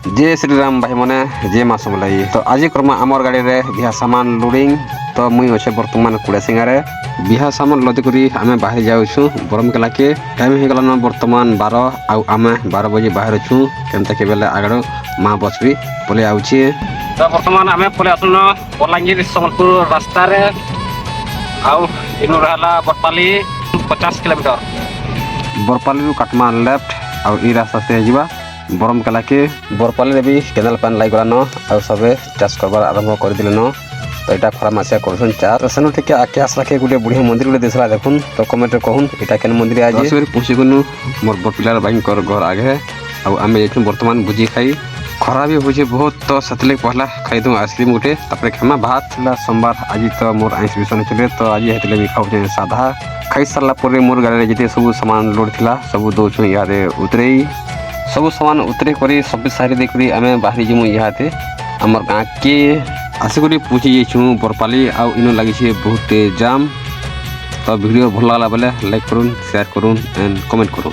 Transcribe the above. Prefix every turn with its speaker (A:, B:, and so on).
A: जय श्री राम भाई मने जय माँ समलाई। तो आज करमा आमर गाड़ी रे बिहा सामान लोडिंग। तो मुई अच्छे बर्तमान कुड़े सिंगारे बिहा सामान लदी करी आमे बाहर जाऊँ बरम केला के टाइम हो गला बर्तमान 12 आमे 12 बजे बाहर छु केनता के बेले आगड़ माँ बस भी पले आउची। तो बर्तमान आमे पले आसन बलांगीर सम्बलपुर रास्ता रे आउ इनु रहला बरपाली 50 किलोमीटर बरपाली काटमा लेफ्ट और ई रास्ता से जीवा बरम केला के बरपाली रे भी केनाल पान लाई गला न आ सबे चाष करबार आरंभ कर दिले न। तो एटा खरा मासिया करछन चार सेनो ठीक आके आस रखे गुटे बुढ़िया मंदिर गुटे देसला देखुन। तो कमेंट रे कहून एटा केन मंदिर आज असर पहुंची गनु मोर बपिलार बाइन कर घर आगे आ आमे एठु वर्तमान भुजी खाई खरा भी होजे बहुत। तो सतले पहला खाई दू आइसक्रीम गुटे तापर खेमा भात ला सोमवार आज तो मोर आइस बिसन चले। तो आज हेतले भी खाउ साधा खाई सारला परे मोर गाड़ी रे जते सब सामान लोड थिला सब दोछु यारे उतरेई सब सामान उतरे करी सब सारी देखरी आमे बाहरी जिमु इहाते हमर गाँ के आसे करी पूछी जेछु बरपाली आउ इनो लागि छे बहुत जाम। तो वीडियो भल लागला बेले लाइक करूँ शेयर करूँ एंड कमेंट करूँ।